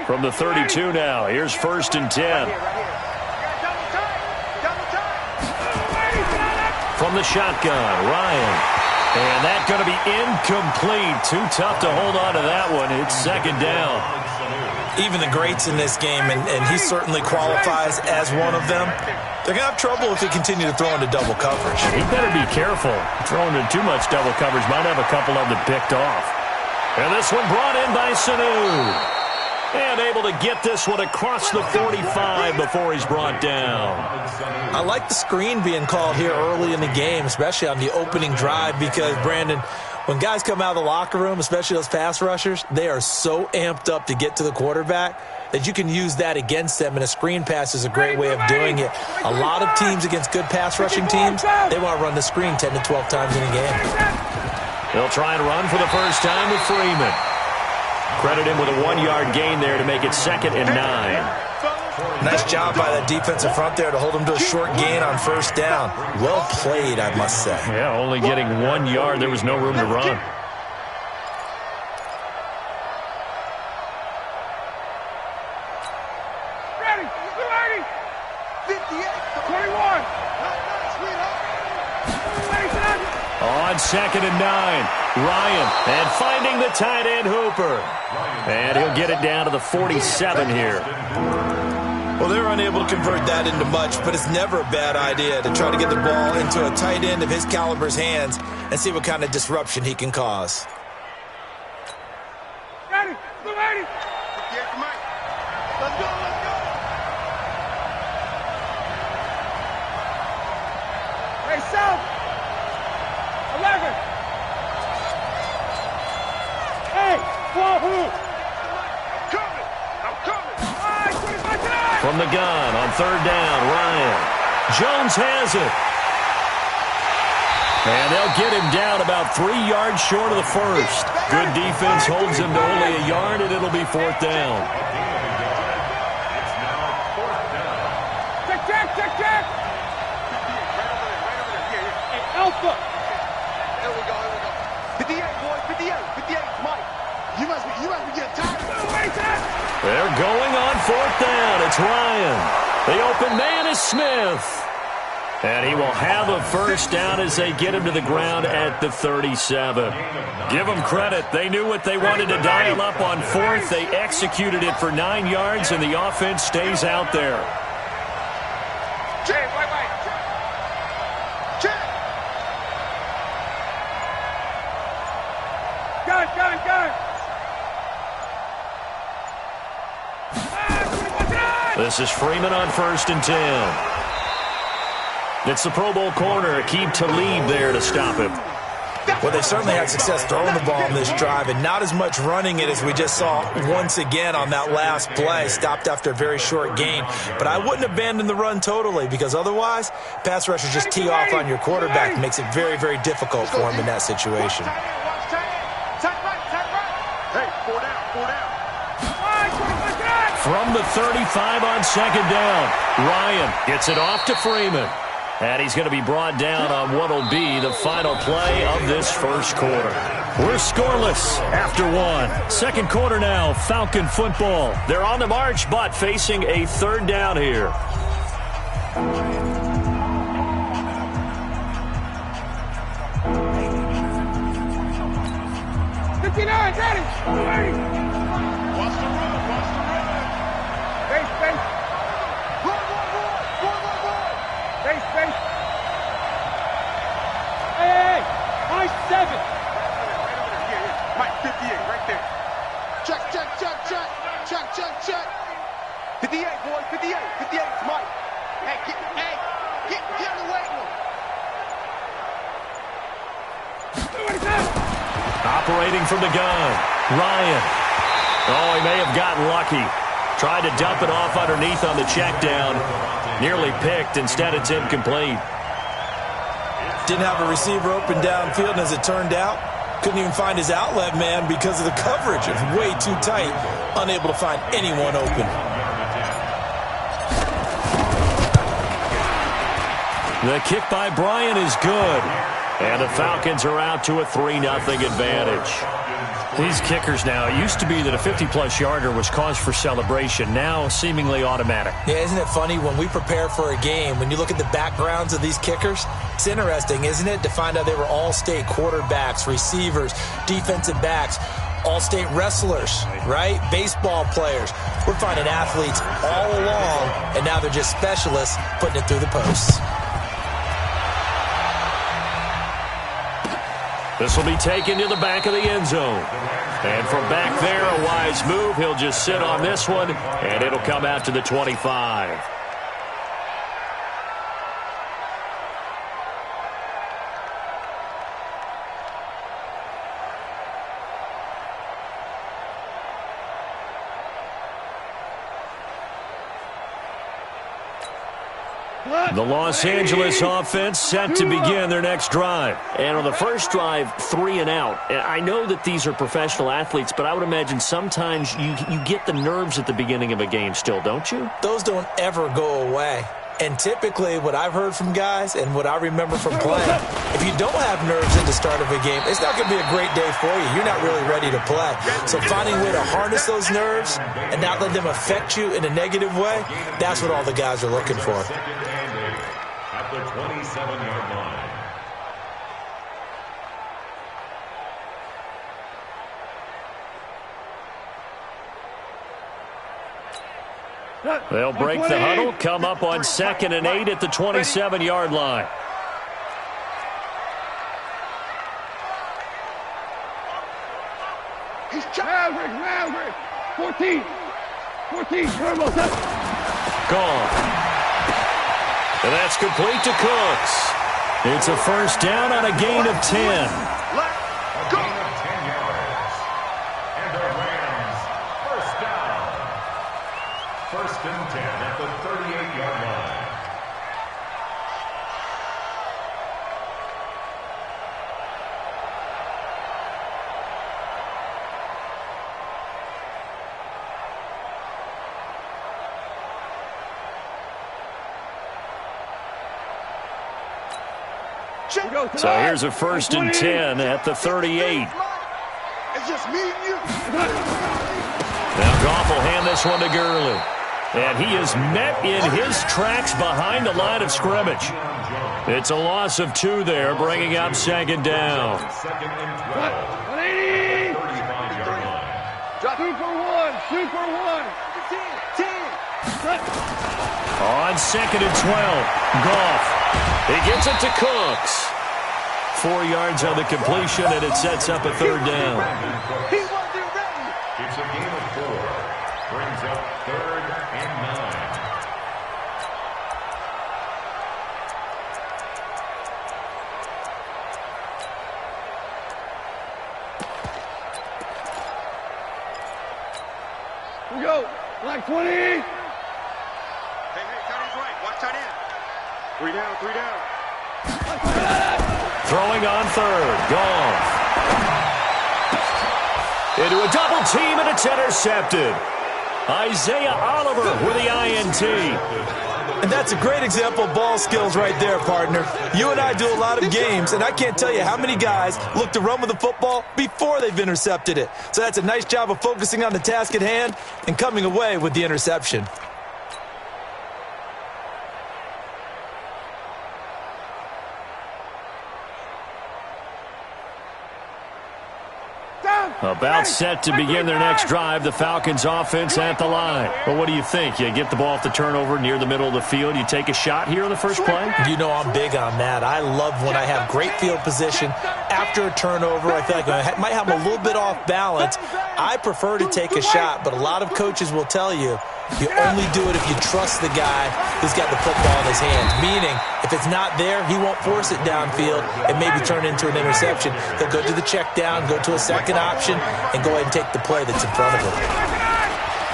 From the 32 now, here's 1st and 10. From the shotgun, Ryan. And that's going to be incomplete. Too tough to hold on to that one. It's 2nd down. Even the greats in this game, and he certainly qualifies as one of them, they're going to have trouble if they continue to throw into double coverage. He better be careful. Throwing into too much double coverage might have a couple of them picked off. And this one brought in by Sanu. And able to get this one across the 45 before he's brought down. I like the screen being called here early in the game, especially on the opening drive, because, Brandon, when guys come out of the locker room, especially those pass rushers, they are so amped up to get to the quarterback that you can use that against them, and a screen pass is a great way of doing it. A lot of teams against good pass rushing teams, they want to run the screen 10 to 12 times in a game. They'll try and run for the first time with Freeman. Credit him with a 1-yard gain there to make it 2nd and 9. Nice job by that defensive front there to hold him to a short gain on 1st down. Well played, I must say. Yeah, only getting 1 yard. There was no room to run. Ready, 58, 21. On 2nd and 9, Ryan, and finding the tight end Hooper. And he'll get it down to the 47 here. Well, they're unable to convert that into much, but it's never a bad idea to try to get the ball into a tight end of his caliber's hands and see what kind of disruption he can cause. Ready, 280. Let's go, let's go. Hey, South. 11. Hey, Wahoo. I'm coming. From the gun on 3rd down, Ryan. Jones has it. And they'll get him down about 3 yards short of the first. Good defense holds him to only a yard, and it'll be 4th down. Check. Hey, Alpha. There we go. 58, boys, 58, Mike. You must be getting tired. They're going on 4th down. It's Ryan. The open man is Smith. And he will have a 1st down as they get him to the ground at the 37. Give them credit. They knew what they wanted to dial up on 4th. They executed it for 9 yards, and the offense stays out there. Check. Gun. This is Freeman on 1st and 10. It's the Pro Bowl corner, Aqib Talib there to stop him. Well, they certainly had success throwing the ball on this drive, and not as much running it as we just saw once again on that last play. Stopped after a very short gain. But I wouldn't abandon the run totally, because otherwise, pass rushers just tee off on your quarterback. It makes it very, very difficult for him in that situation. From the 35 on 2nd down, Ryan gets it off to Freeman. And he's going to be brought down on what will be the final play of this first quarter. We're scoreless after 1. 2nd quarter now, Falcon football. They're on the march, but facing a 3rd down here. 59, ready. Watch the run. Base. Run. Base. Hey. Nice 7. Mike, 58, right there. Check. 58, boy, 58. 58, Mike. Hey, get on the weight room. Operating from the gun, Ryan. Oh, he may have gotten lucky. Tried to dump it off underneath on the check down. Nearly picked. Instead, it's incomplete. Didn't have a receiver open downfield, and as it turned out, couldn't even find his outlet man because of the coverage. It was way too tight. Unable to find anyone open. The kick by Bryant is good. And the Falcons are out to a 3-0 advantage. These kickers now, it used to be that a 50-plus yarder was cause for celebration. Now, seemingly automatic. Yeah, isn't it funny when we prepare for a game, when you look at the backgrounds of these kickers, it's interesting, isn't it, to find out they were all-state quarterbacks, receivers, defensive backs, all-state wrestlers, right? Baseball players. We're finding athletes all along, and now they're just specialists putting it through the posts. This will be taken to the back of the end zone. And from back there, a wise move. He'll just sit on this one, and it'll come out to the 25. The Los Angeles offense set to begin their next drive. And on the first drive, 3 and out. I know that these are professional athletes, but I would imagine sometimes you get the nerves at the beginning of a game still, don't you? Those don't ever go away. And typically what I've heard from guys and what I remember from playing, if you don't have nerves at the start of a game, it's not going to be a great day for you. You're not really ready to play. So finding a way to harness those nerves and not let them affect you in a negative way, that's what all the guys are looking for. At the 27-yard line. They'll break the huddle, come up on 2nd and 8 at the 27-yard line. He's Maverick. 14. Turbo. Gone. And that's complete to Cooks. It's a first down on a gain of 10. A gain of 10 yards. And the Rams, first down. 1st and 10 at the 38-yard line. So here's a 1st and 10 at the 38. It's just me and you. Now Goff will hand this one to Gurley. And he is met in his tracks behind the line of scrimmage. It's a loss of 2 there, bringing up 2nd down. 2nd and 12. 180. 35-yard line. Super one. 10. On 2nd and 12, Goff. He gets it to Cooks. 4 yards on the completion, and it sets up a 3rd down. He wasn't ready. It's a gain of 4. Brings up 3rd and 9. We go. Like 20. Hey, tight end's right. Watch tight end. 3 down. Throwing on 3rd, Goff. Into a double team, and it's intercepted. Isaiah Oliver with the INT. And that's a great example of ball skills right there, partner. You and I do a lot of games, and I can't tell you how many guys look to run with the football before they've intercepted it. So that's a nice job of focusing on the task at hand and coming away with the interception. About set to begin their next drive, the Falcons offense at the line. Well, what do you think? You get the ball off the turnover near the middle of the field. You take a shot here on the first play? You know I'm big on that. I love when I have great field position. After a turnover, I feel like I might have a little bit off balance. I prefer to take a shot, but a lot of coaches will tell you only do it if you trust the guy who's got the football in his hands. Meaning, if it's not there, he won't force it downfield and maybe turn it into an interception. He'll go to the check down, go to a second option, and go ahead and take the play that's in front of him.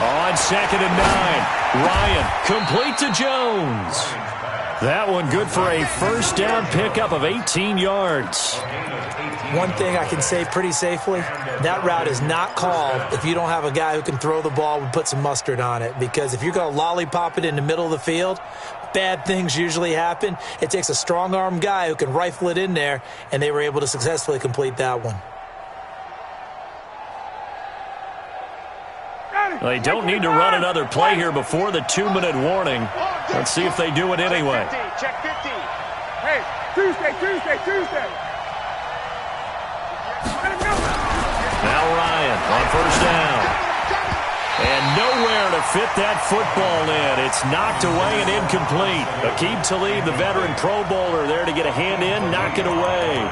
On 2nd and 9, Ryan complete to Jones. That one good for a first down pickup of 18 yards. One thing I can say pretty safely, that route is not called if you don't have a guy who can throw the ball and put some mustard on it. Because if you're going to lollipop it in the middle of the field, bad things usually happen. It takes a strong-arm guy who can rifle it in there, and they were able to successfully complete that one. They don't need to run another play here before the 2-minute warning. Let's see if they do it anyway. Check 50. Hey, Tuesday. Now Ryan on first down. And nowhere to fit that football in. It's knocked away and incomplete. Aqib Talib, the veteran Pro Bowler, there to get a hand in, knock it away.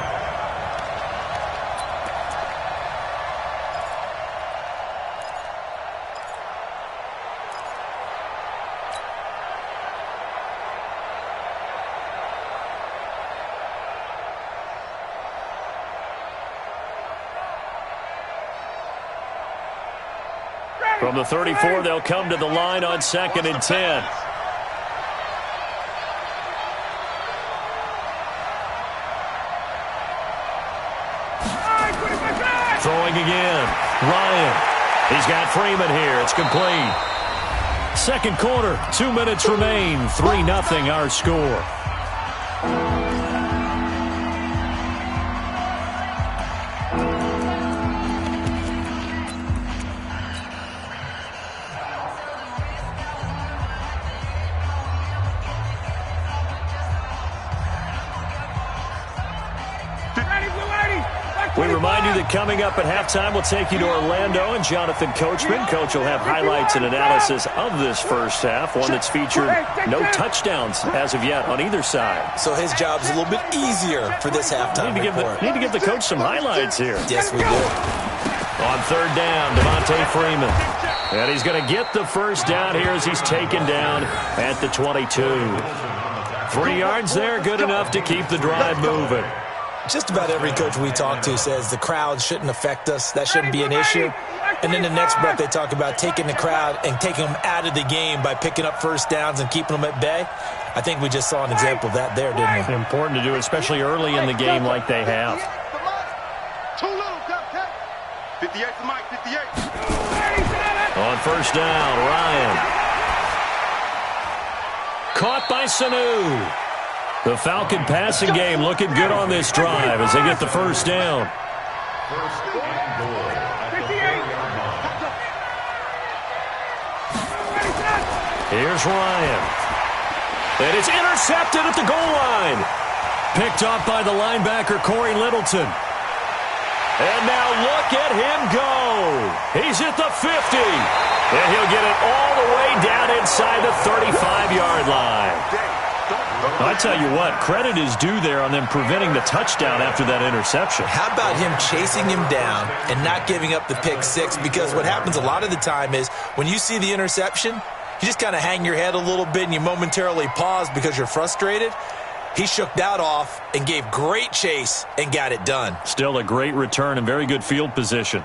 From the 34, they'll come to the line on 2nd and 10. Throwing again. Ryan. He's got Freeman here. It's complete. Second quarter, 2 minutes remain. 3-0 our score. We remind you that coming up at halftime, we'll take you to Orlando and Jonathan Coachman. Coach will have highlights and analysis of this first half, one that's featured no touchdowns as of yet on either side. So his job's a little bit easier for this halftime report. Need to give the coach some highlights here. Yes, we do. On third down, Devontae Freeman. And he's going to get the first down here as he's taken down at the 22. 3 yards there, good enough to keep the drive moving. Just about every coach we talk to says the crowd shouldn't affect us. That shouldn't be an issue. And then the next breath they talk about taking the crowd and taking them out of the game by picking up first downs and keeping them at bay. I think we just saw an example of that there, didn't we? Important to do, especially early in the game like they have. Too little, 58 to Mike, 58. On first down, Ryan. Caught by Sanu. The Falcon passing game looking good on this drive as they get the first down. Here's Ryan. And it's intercepted at the goal line. Picked off by the linebacker, Corey Littleton. And now look at him go. He's at the 50. And he'll get it all the way down inside the 35-yard line. I tell you what, credit is due there on them preventing the touchdown after that interception. How about him chasing him down and not giving up the pick six? Because what happens a lot of the time is when you see the interception, you just kind of hang your head a little bit and you momentarily pause because you're frustrated. He shook that off and gave great chase and got it done. Still a great return and very good field position.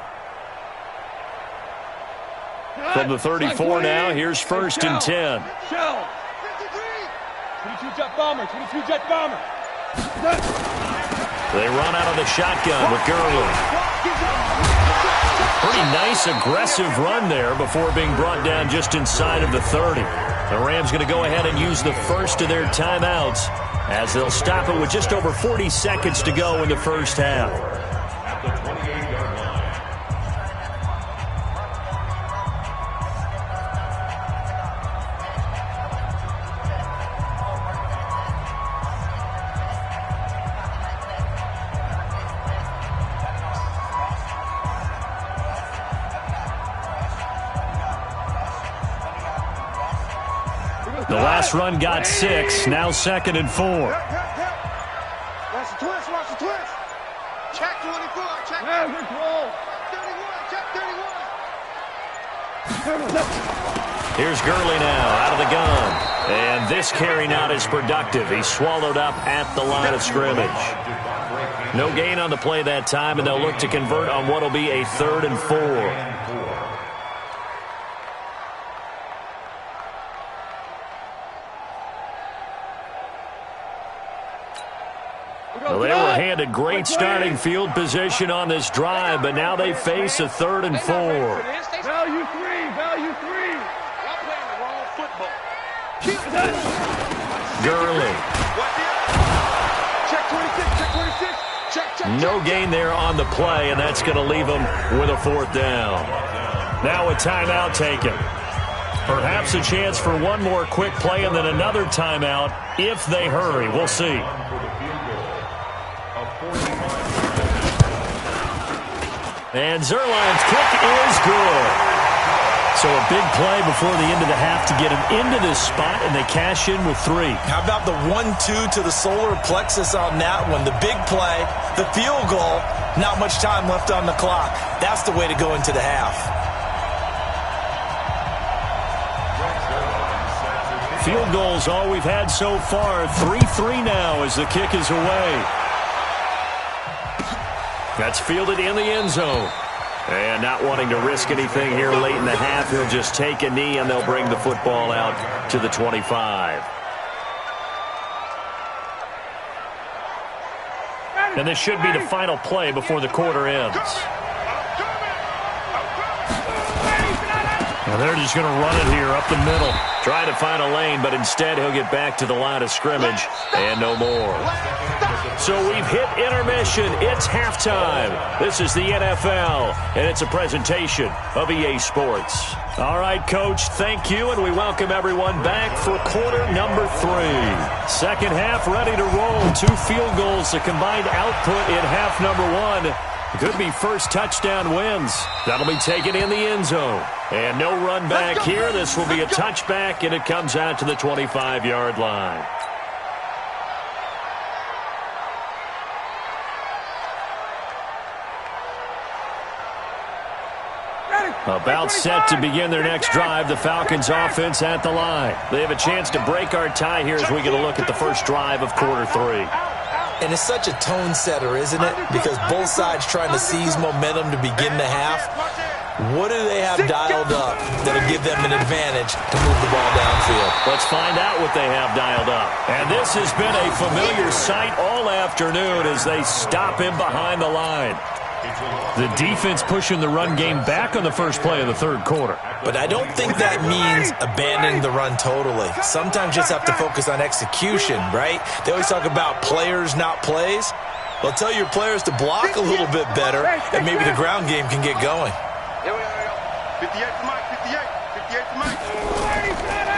From the 34 now, here's 1st and 10. 22 jet bomber, 22 jet bomber. They run out of the shotgun with Gurley. Pretty nice, aggressive run there before being brought down just inside of the 30. The Rams going to go ahead and use the first of their timeouts as they'll stop it with just over 40 seconds to go in the first half. At the 28-yard line. The last run got 6, now 2nd and 4. Watch the twist, watch the twist. Check 24, check 31, check 31. Here's Gurley now out of the gun. And this carry not as productive. He's swallowed up at the line of scrimmage. No gain on the play that time, and they'll look to convert on what will be a 3rd and 4. Well, they were handed great starting field position on this drive, but now they face a 3rd and 4. Value three. Y'all playing the wrong football. Gurley. Check 26. Check. No gain there on the play, and that's going to leave them with a 4th down. Now a timeout taken. Perhaps a chance for one more quick play and then another timeout if they hurry. We'll see. And Zuerlein's kick is good. So a big play before the end of the half to get him into this spot, and they cash in with 3. How about the 1-2 to the solar plexus on that one? The big play, the field goal, not much time left on the clock. That's the way to go into the half. Field goals all we've had so far. 3-3 now as the kick is away. That's fielded in the end zone. And not wanting to risk anything here late in the half, he'll just take a knee and they'll bring the football out to the 25. And this should be the final play before the quarter ends. And they're just going to run it here up the middle. Trying to find a lane, but instead he'll get back to the line of scrimmage and no more. So we've hit intermission. It's halftime. This is the NFL, and it's a presentation of EA Sports. All right, Coach, thank you, and we welcome everyone back for quarter number 3. Second half ready to roll. 2 field goals, the combined output in half number 1. Could be first touchdown wins. That'll be taken in the end zone. And no run back here. This will be a touchback, and it comes out to the 25-yard line. About set to begin their next drive, the Falcons offense at the line. They have a chance to break our tie here as we get a look at the first drive of quarter 3. And it's such a tone setter, isn't it? Because both sides trying to seize momentum to begin the half. What do they have dialed up that'll give them an advantage to move the ball downfield? Let's find out what they have dialed up. And this has been a familiar sight all afternoon as they stop him behind the line. The defense pushing the run game back on the first play of the 3rd quarter. But I don't think that means abandoning the run totally. Sometimes you just have to focus on execution, right? They always talk about players, not plays. Well, tell your players to block a little bit better, and maybe the ground game can get going. Here we go. 58 to Mike. 58 to Mike.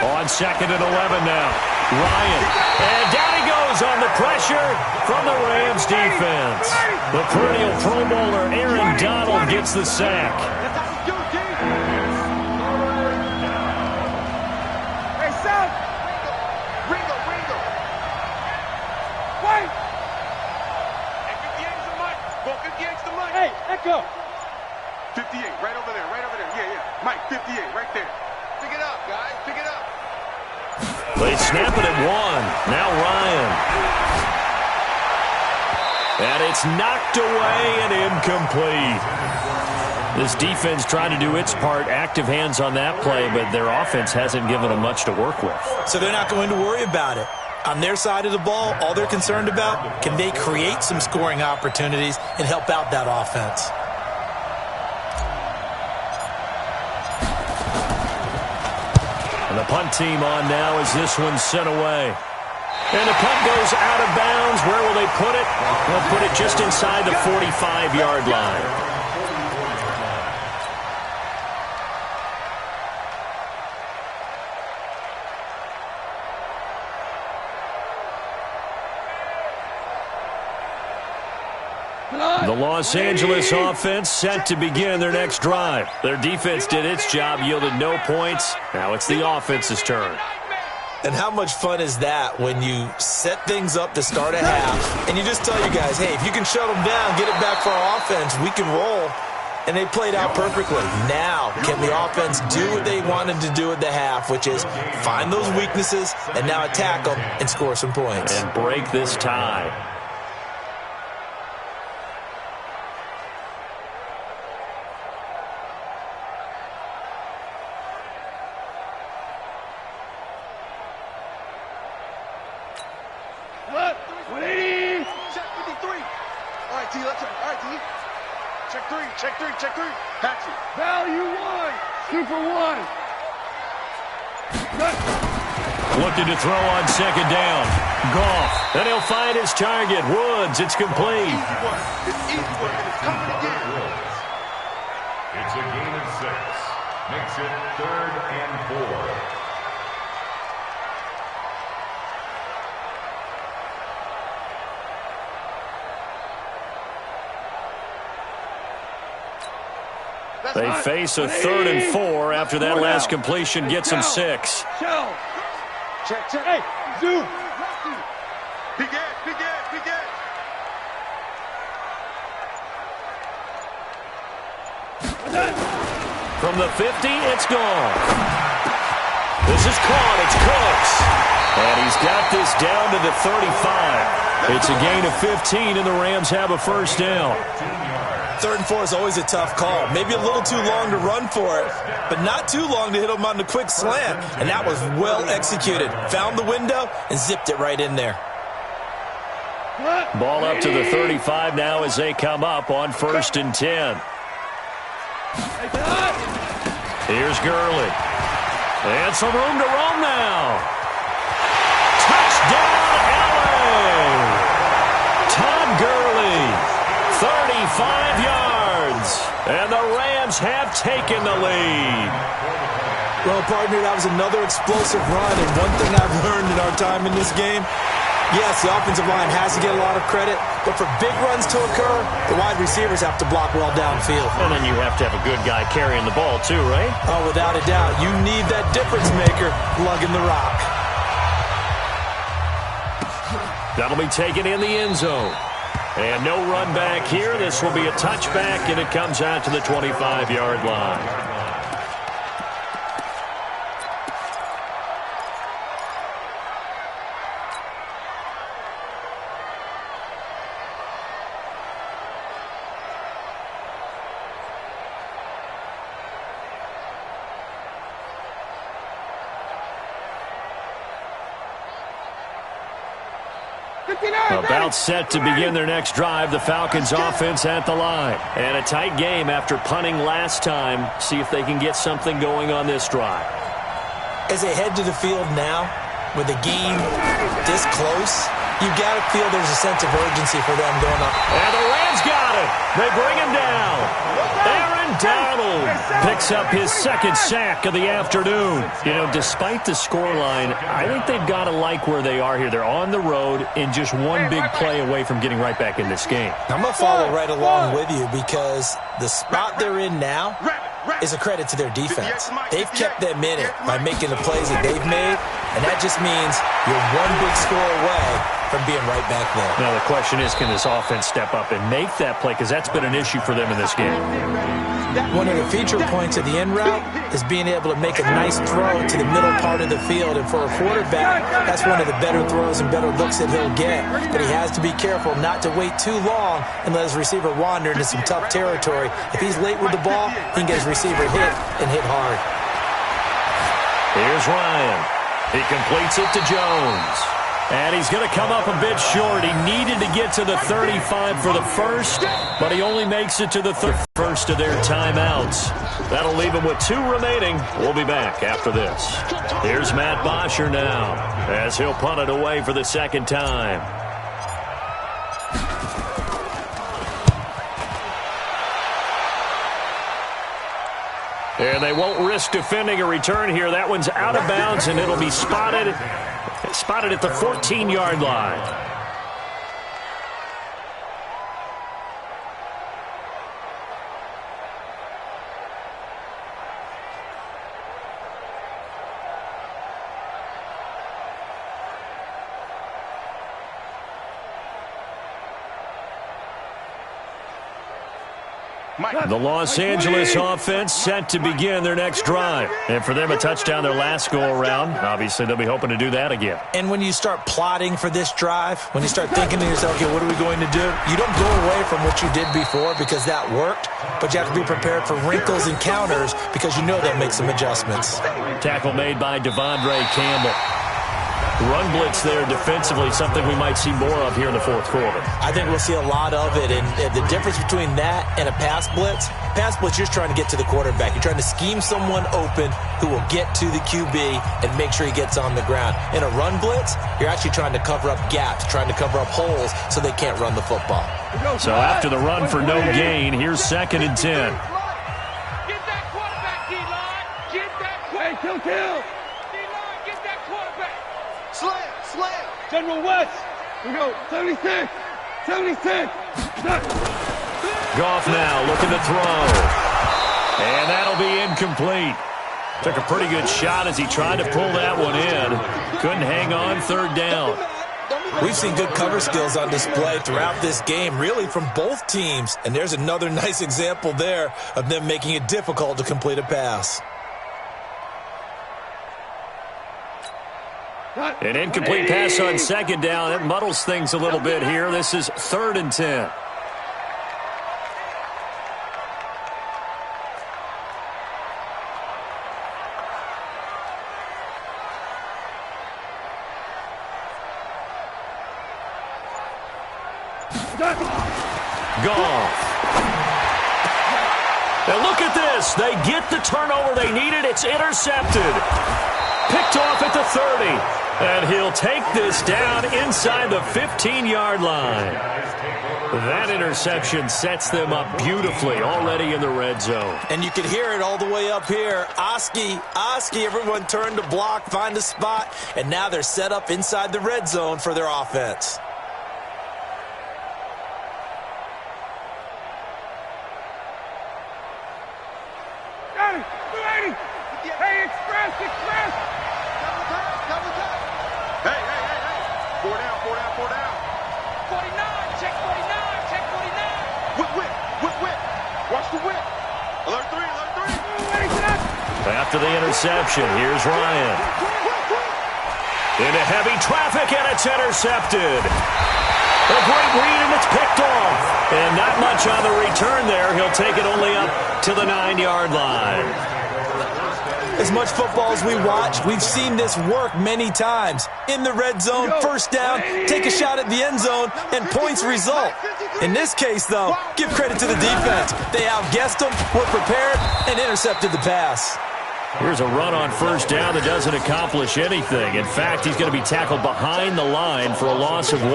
On 2nd and 11 now. Ryan. And down he goes on the pressure from the Rams defense. The perennial Pro Bowler Aaron Donald gets the sack. That's how we do it, G. Hey, son. Ringo. Wait. Hey, 58's the Mike. Go, 58's the Mike. Hey, Echo. 58, right over there. Yeah. Mike, 58, right there. Pick it up, guys. Pick it up. They snap it at 1. Now Ryan. And it's knocked away and incomplete. This defense trying to do its part. Active hands on that play, but their offense hasn't given them much to work with. So they're not going to worry about it. On their side of the ball, all they're concerned about, can they create some scoring opportunities and help out that offense? And the punt team on now as this one's sent away. And the punt goes out of bounds. Where will they put it? They'll put it just inside the 45-yard line. The Los Angeles offense set to begin their next drive. Their defense did its job, yielded no points. Now it's the offense's turn. And how much fun is that when you set things up to start a half and you just tell your guys, hey, if you can shut them down, get it back for our offense, we can roll. And they played out perfectly. Now, can the offense do what they wanted to do at the half, which is find those weaknesses and now attack them and score some points? And break this tie. T, left side. All right, T. Check three, check three, check three. Patch it. Value one. Super one. Looking to throw on second down. Goff. And he'll find his target. Woods. It's complete. Easy one. It's easy one. And it's coming again. It's a gain of 6. Makes it 3rd and 4. They face a 3rd and 4 after that last completion gets them 6. Check, check. Hey, zoom. Big edge, big edge, big edge. From the 50, it's gone. This is caught. It's Cooks. And he's got this down to the 35. It's a gain of 15, and the Rams have a first down. 3rd and 4 is always a tough call. Maybe a little too long to run for it, but not too long to hit him on the quick slant. And that was well executed. Found the window and zipped it right in there. Ball up to the 35 now as they come up on 1st and 10. Here's Gurley. And some room to roam now. Touchdown, LA! Todd Gurley, 35 yards. And the Rams have taken the lead. Well, partner, that was another explosive run. And one thing I've learned in our time in this game, yes, the offensive line has to get a lot of credit, but for big runs to occur, the wide receivers have to block well downfield. And then you have to have a good guy carrying the ball too, right? Oh, without a doubt. You need that difference maker lugging the rock. That'll be taken in the end zone. And no run back here. This will be a touchback, and it comes out to the 25-yard line. About set to begin their next drive. The Falcons offense at the line. And a tight game after punting last time. See if they can get something going on this drive. As they head to the field now, with the game this close, you got to feel there's a sense of urgency for them going up. And the Rams got it. They bring him down. Aaron Donald picks up his 2nd sack of the afternoon. You know, despite the scoreline, I think they've got to like where they are here. They're on the road and just one big play away from getting right back in this game. I'm going to follow right along with you because the spot they're in now is a credit to their defense. They've kept them in it by making the plays that they've made, and that just means you're one big score away from being right back there. Now the question is, can this offense step up and make that play? Because that's been an issue for them in this game. One of the feature points of the end route is being able to make a nice throw to the middle part of the field. And for a quarterback, that's one of the better throws and better looks that he'll get. But he has to be careful not to wait too long and let his receiver wander into some tough territory. If he's late with the ball, he can get his receiver hit and hit hard. Here's Ryan. He completes it to Jones. And he's going to come up a bit short. He needed to get to the 35 for the first, but he only makes it to the first of their timeouts. That'll leave him with 2 remaining. We'll be back after this. Here's Matt Bosher now as he'll punt it away for the 2nd time. And they won't risk defending a return here. That one's out of bounds, and it'll be spotted at the 14-yard line. The Los Angeles offense set to begin their next drive. And for them, a touchdown their last go-around. Obviously, they'll be hoping to do that again. And when you start plotting for this drive, when you start thinking to yourself, okay, what are we going to do? You don't go away from what you did before because that worked, but you have to be prepared for wrinkles and counters because you know they'll make some adjustments. Tackle made by Devondre Campbell. Run blitz there defensively, something we might see more of here in the fourth quarter. I think we'll see a lot of it, and the difference between that and a pass blitz, you're just trying to get to the quarterback. You're trying to scheme someone open who will get to the QB and make sure he gets on the ground. In a run blitz, you're actually trying to cover up gaps, trying to cover up holes so they can't run the football. So after the run for no gain, here's 2nd and 10. Get that quarterback, D-line. Get that quarterback. Hey, kill. D-line, get that quarterback. Slam. General West. We go. 76. Goff now looking to throw. And that'll be incomplete. Took a pretty good shot as he tried to pull that one in. Couldn't hang on 3rd down. We've seen good cover skills on display throughout this game, really from both teams. And there's another nice example there of them making it difficult to complete a pass. An incomplete pass on 2nd down. That muddles things a little bit here. This is 3rd and 10. Goff. And look at this. They get the turnover they needed. It's intercepted. Picked off at the 30. And he'll take this down inside the 15-yard line. That interception sets them up beautifully already in the red zone. And you can hear it all the way up here. Oski, everyone turned to block, find a spot, and now they're set up inside the red zone for their offense. Hey, express! Hey! 4 down. 49, check 49. Whip. Watch the whip. Alert 3. After the interception, here's Ryan. Into heavy traffic, and it's intercepted. A great read, and it's picked off. And not much on the return there. He'll take it only up to the 9-yard line. As much football as we watch, we've seen this work many times. In the red zone, 1st down, take a shot at the end zone, and points result. In this case, though, give credit to the defense. They outguessed them, were prepared, and intercepted the pass. Here's a run on 1st down that doesn't accomplish anything. In fact, he's going to be tackled behind the line for a loss of 1.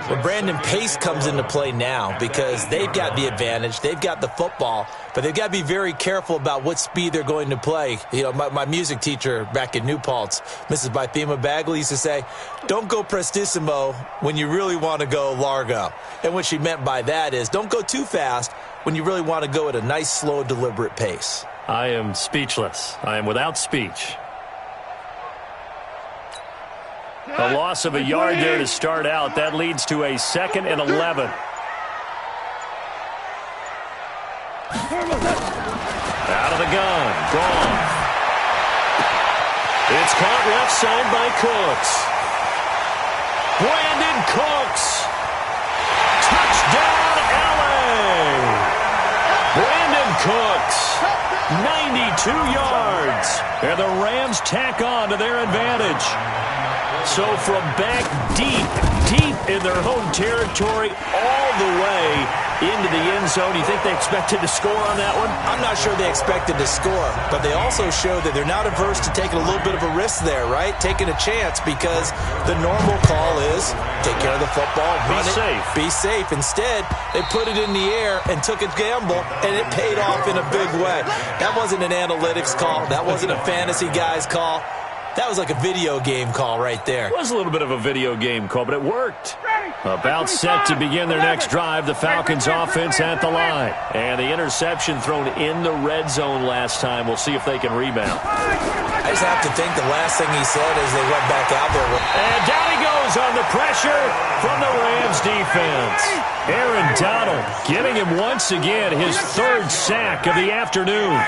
Well, Brandon, pace comes into play now because they've got the advantage. They've got the football, but they've got to be very careful about what speed they're going to play. You know, my music teacher back in New Paltz, Mrs. Bythema Bagley, used to say, don't go prestissimo when you really want to go largo. And what she meant by that is don't go too fast when you really want to go at a nice, slow, deliberate pace. I am speechless. I am without speech. A loss of a yard there to start out. That leads to a 2nd and 11. Out of the gun. Gone. It's caught left side by Cooks. Brandon Cooks. Touchdown, LA. Brandon Cooks. 92 yards. And the Rams tack on to their advantage. So from back deep in their home territory, all the way into the end zone, you think they expected to score on that one? I'm not sure they expected to score, but they also show that they're not averse to taking a little bit of a risk there, right? Taking a chance because the normal call is take care of the football, run it, be safe. Instead, they put it in the air and took a gamble, and it paid off in a big way. That wasn't an analytics call. That wasn't a fantasy guy's call. That was like a video game call right there. It was a little bit of a video game call, but it worked. About set to begin their next drive, the Falcons offense at the line. And the interception thrown in the red zone last time. We'll see if they can rebound. I just have to think the last thing he said as they went back out there. And down he goes on the pressure from the Rams defense. Aaron Donald getting him once again his 3rd sack of the afternoon.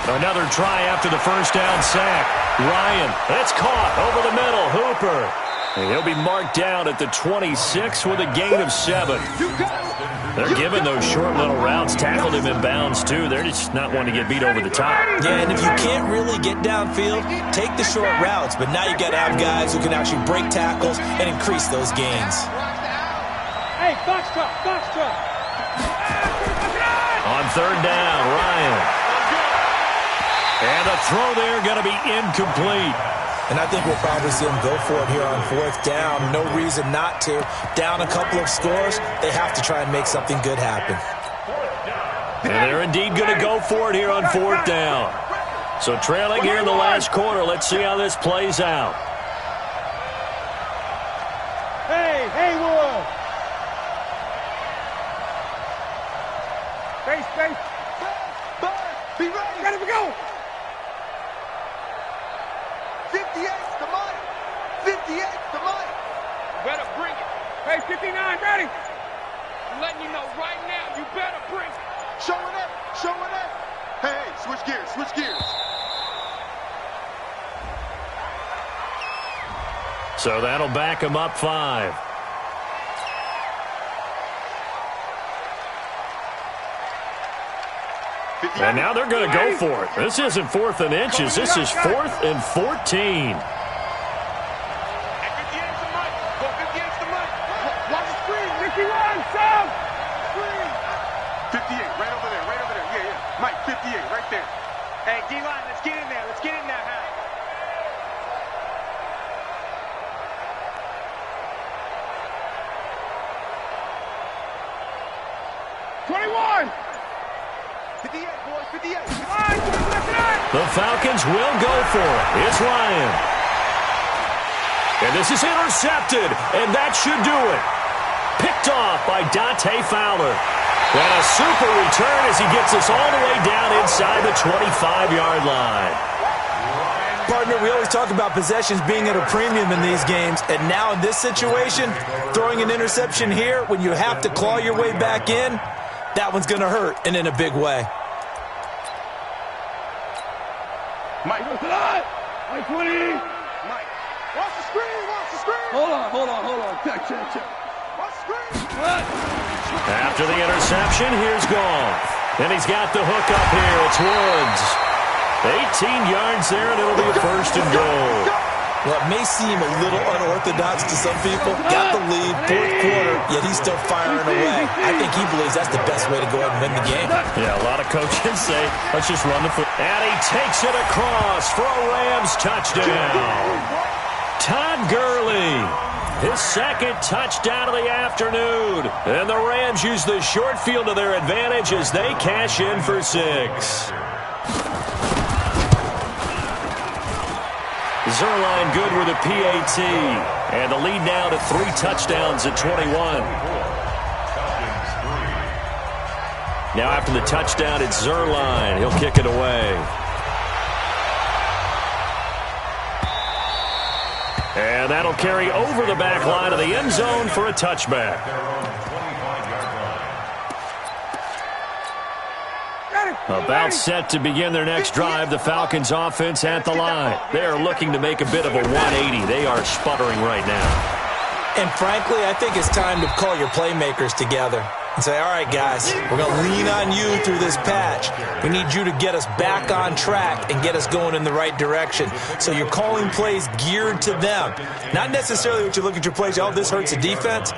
Another try after the 1st down sack. Ryan, it's caught over the middle. Hooper And he'll be marked down at the 26 with a gain of 7. They're giving those short little routes. Tackled him in bounds, too. They're just not wanting to get beat over the top. Yeah, and if you can't really get downfield, take the short routes. But now you got to have guys who can actually break tackles and increase those gains. Hey, box truck. On third down, Ryan. And a throw there going to be incomplete. And I think we'll probably see them go for it here on fourth down. No reason not to. Down a couple of scores, they have to try and make something good happen. And they're indeed going to go for it here on fourth down. So trailing here in the last quarter. Let's see how this plays out. Hey, Wood. Space. Be ready. Ready to go. 58's the money. 58's the money. Better bring it. Hey, 59, ready. I'm letting you know right now, you better bring it. Showing up. Hey, switch gears. So that'll back him up 5. And now they're going to go for it. This isn't 4th and inches. This is 4th and 14. Watch the screen. 51, Sam. 58, right over there. Yeah. Mike, 58, right there. Hey, D-line, let's get in there. Huh? 21. 58, boys, 58. The Falcons will go for it. It's Ryan. And this is intercepted, and that should do it. Picked off by Dante Fowler. And a super return as he gets us all the way down inside the 25-yard line. Partner, we always talk about possessions being at a premium in these games, and now in this situation, throwing an interception here when you have to claw your way back in, that one's going to hurt, and in a big way. Mike, Mike 20. Mike, watch the screen. Hold on. Check. Watch the screen. After the interception, here's Goff. And he's got the hook up here. It's Woods. 18 yards there, and it'll be a 1st and goal. Well, it may seem a little unorthodox to some people. Got the lead, 4th quarter, yet he's still firing away. I think he believes that's the best way to go ahead and win the game. Yeah, a lot of coaches say, let's just run the foot. And he takes it across for a Rams touchdown. Todd Gurley, his 2nd touchdown of the afternoon. And the Rams use the short field to their advantage as they cash in for 6. Zerline good with a PAT. And the lead now to 3 touchdowns at 21. Now after the touchdown, it's Zerline. He'll kick it away. And that'll carry over the back line of the end zone for a touchback. About set to begin their next drive, the Falcons offense at the line. They are looking to make a bit of a 180. They are sputtering right now. And frankly, I think it's time to call your playmakers together and say, all right, guys, we're going to lean on you through this patch. We need you to get us back on track and get us going in the right direction. So you're calling plays geared to them. Not necessarily what you look at your plays, oh, this hurts the defense.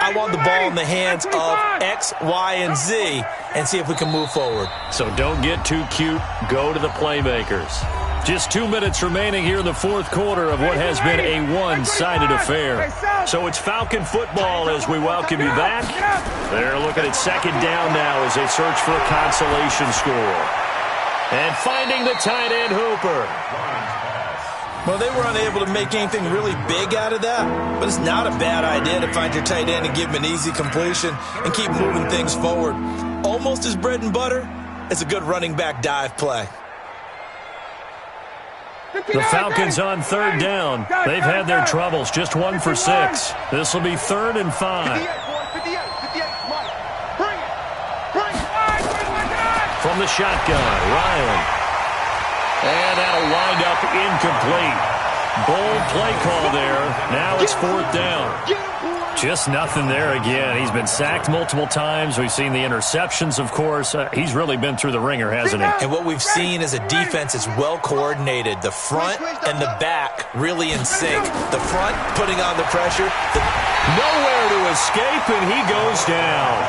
I want the ball in the hands of X, Y, and Z and see if we can move forward. So don't get too cute. Go to the playmakers. Just 2 minutes remaining here in the 4th quarter of what has been a one-sided affair. So it's Falcon football as we welcome you back. They're looking at 2nd down now as they search for a consolation score. And finding the tight end Hooper. Well, they were unable to make anything really big out of that, but it's not a bad idea to find your tight end and give him an easy completion and keep moving things forward. Almost as bread and butter, it's a good running back dive play. The Falcons on 3rd down. They've had their troubles, just 1 for 6. This will be 3rd and 5. 58, Mike. Bring it. From the shotgun, Ryan. And that'll wind up incomplete. Bold play call there. Now it's 4th down. Just nothing there again. He's been sacked multiple times. We've seen the interceptions, of course. He's really been through the ringer, hasn't he? And what we've seen is a defense is well coordinated. The front and the back really in sync. The front putting on the pressure. Nowhere to escape, and he goes down.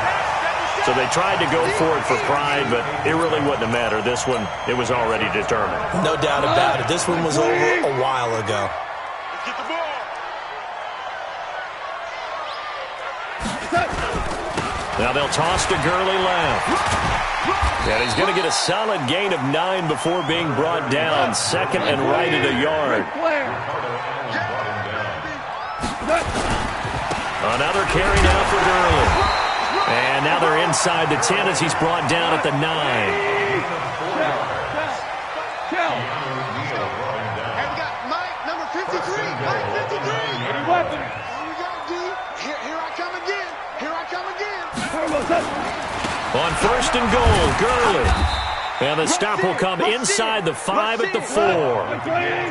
So they tried to go for it for pride, but it really wouldn't have mattered. This one, it was already determined. No doubt about it. This one was over a while ago. Now they'll toss to Gurley left. And he's going to get a solid gain of 9 before being brought down. 2nd and right at a yard. Another carry now for Gurley. And now they're inside the 10 as he's brought down at the 9. Number 53. Mike 53. Weapon. Here I come again. On 1st and goal, Gurley. And the stop will come inside the 5 at the 4.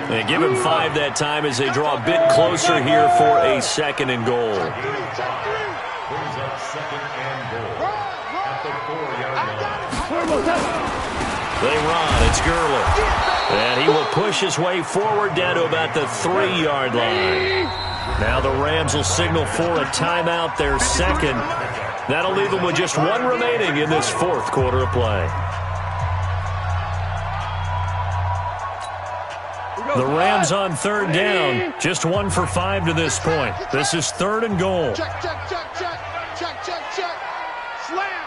They give him 5 that time as they draw a bit closer here for a 2nd and goal. Brings up 2nd and goal at the 4-yard line. They run. It's Gurley. And he will push his way forward down to about the 3-yard line. Now the Rams will signal for a timeout, their 2nd. That'll leave them with just 1 remaining in this 4th quarter of play. The Rams on 3rd down. Just 1 for 5 to this point. This is 3rd and goal. Check. Slam.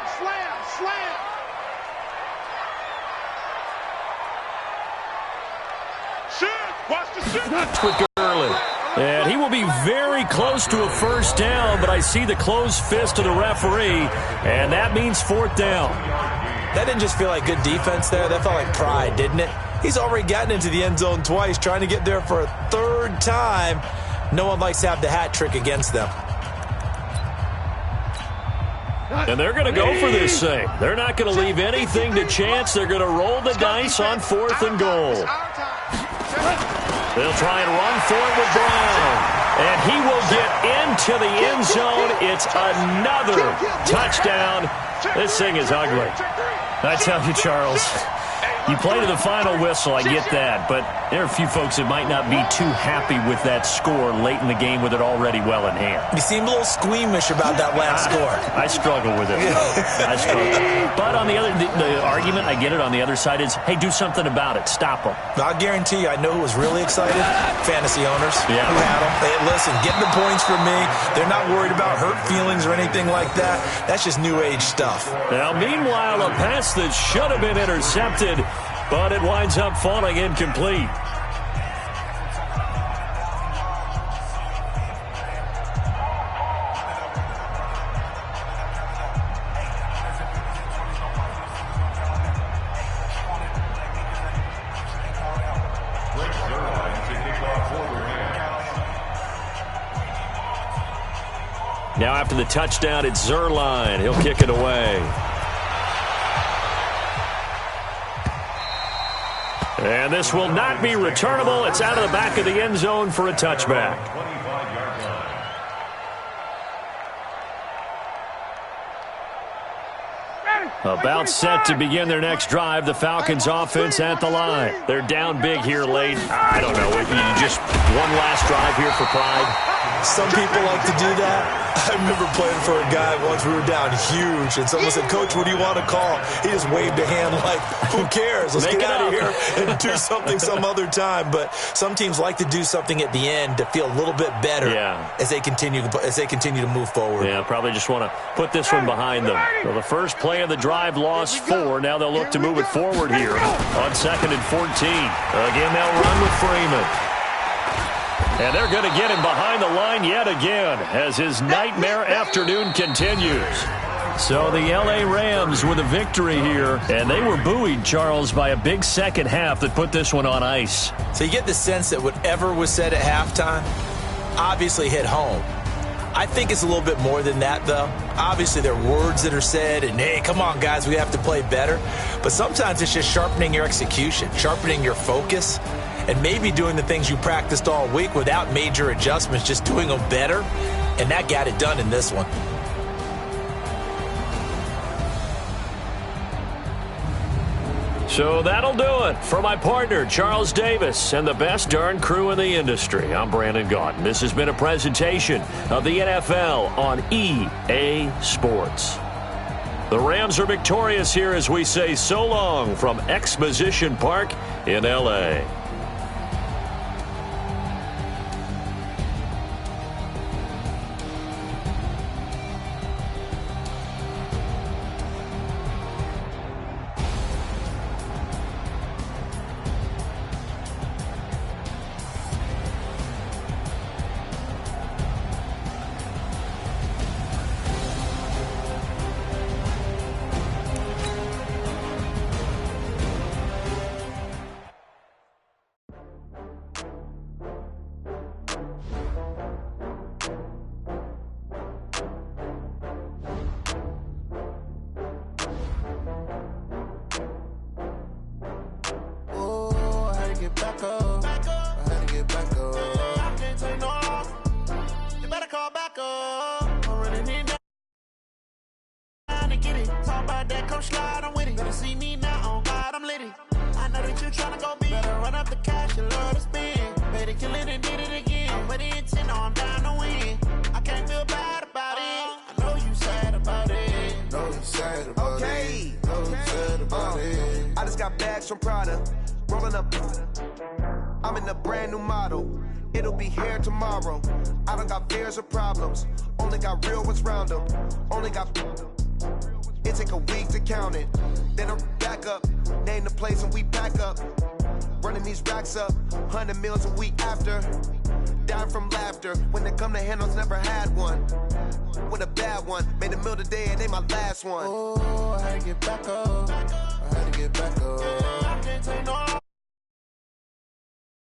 Watch the shoot. With Gurley. And he will be very close to a 1st down, but I see the closed fist of the referee, and that means 4th down. That didn't just feel like good defense there. That felt like pride, didn't it? He's already gotten into the end zone twice, trying to get there for a 3rd time. No one likes to have the hat trick against them. And they're going to go for this thing. They're not going to leave anything to chance. They're going to roll the dice on 4th and goal. They'll try and run for it with Brown. And he will get into the end zone. It's another touchdown. This thing is ugly. I tell you, Charles, you play to the final whistle, I get that, but there are a few folks that might not be too happy with that score late in the game with it already well in hand. You seemed a little squeamish about that last score. I struggle with it. I struggle. But on the argument, I get it, on the other side is, hey, do something about it. Stop them. I'll guarantee you, I know who was really excited. Fantasy owners who Yeah. had them. Hey, listen, get the points for me. They're not worried about hurt feelings or anything like that. That's just new age stuff. Now, meanwhile, a pass that should have been intercepted, but it winds up falling incomplete. Now after the touchdown, it's Zuerlein. He'll kick it away. And this will not be returnable. It's out of the back of the end zone for a touchback. About set to begin their next drive. The Falcons offense at the line. They're down big here late. I don't know. Just one last drive here for pride. Some people like to do that. I remember playing for a guy once. We were down huge, and someone said, "Coach, what do you want to call?" He just waved a hand like, "Who cares? Let's get out of here and do something some other time." But some teams like to do something at the end to feel a little bit better as they continue to move forward. Yeah, probably just want to put this one behind them. So the first play of the drive lost 4. Now they'll look to move it forward here on 2nd and 14. Again, they'll run with Freeman. And they're going to get him behind the line yet again as his nightmare afternoon continues. So the L.A. Rams with a victory here, and they were buoyed, Charles, by a big second half that put this one on ice. So you get the sense that whatever was said at halftime obviously hit home. I think it's a little bit more than that, though. Obviously, there are words that are said, and, hey, come on, guys, we have to play better. But sometimes it's just sharpening your execution, sharpening your focus. and maybe doing the things you practiced all week without major adjustments, just doing them better, and that got it done in this one. So that'll do it for my partner, Charles Davis, and the best darn crew in the industry. I'm Brandon Gaudin. This has been a presentation of the NFL on EA Sports. The Rams are victorious here as we say so long from Exposition Park in L.A. I just got bags from Prada, rolling up. I'm in a brand new model. It'll be here tomorrow. I don't got fears or problems. Only got real ones round them. Only got. It take a week to count it. Then I back up, name the place and we pack up. Running these racks up, 100 meals a week after. Dying from laughter. When they come to handles, never had one. With a bad one, made a meal today and they my last one. Oh, I had to get back up. I had to get back up. I can't take no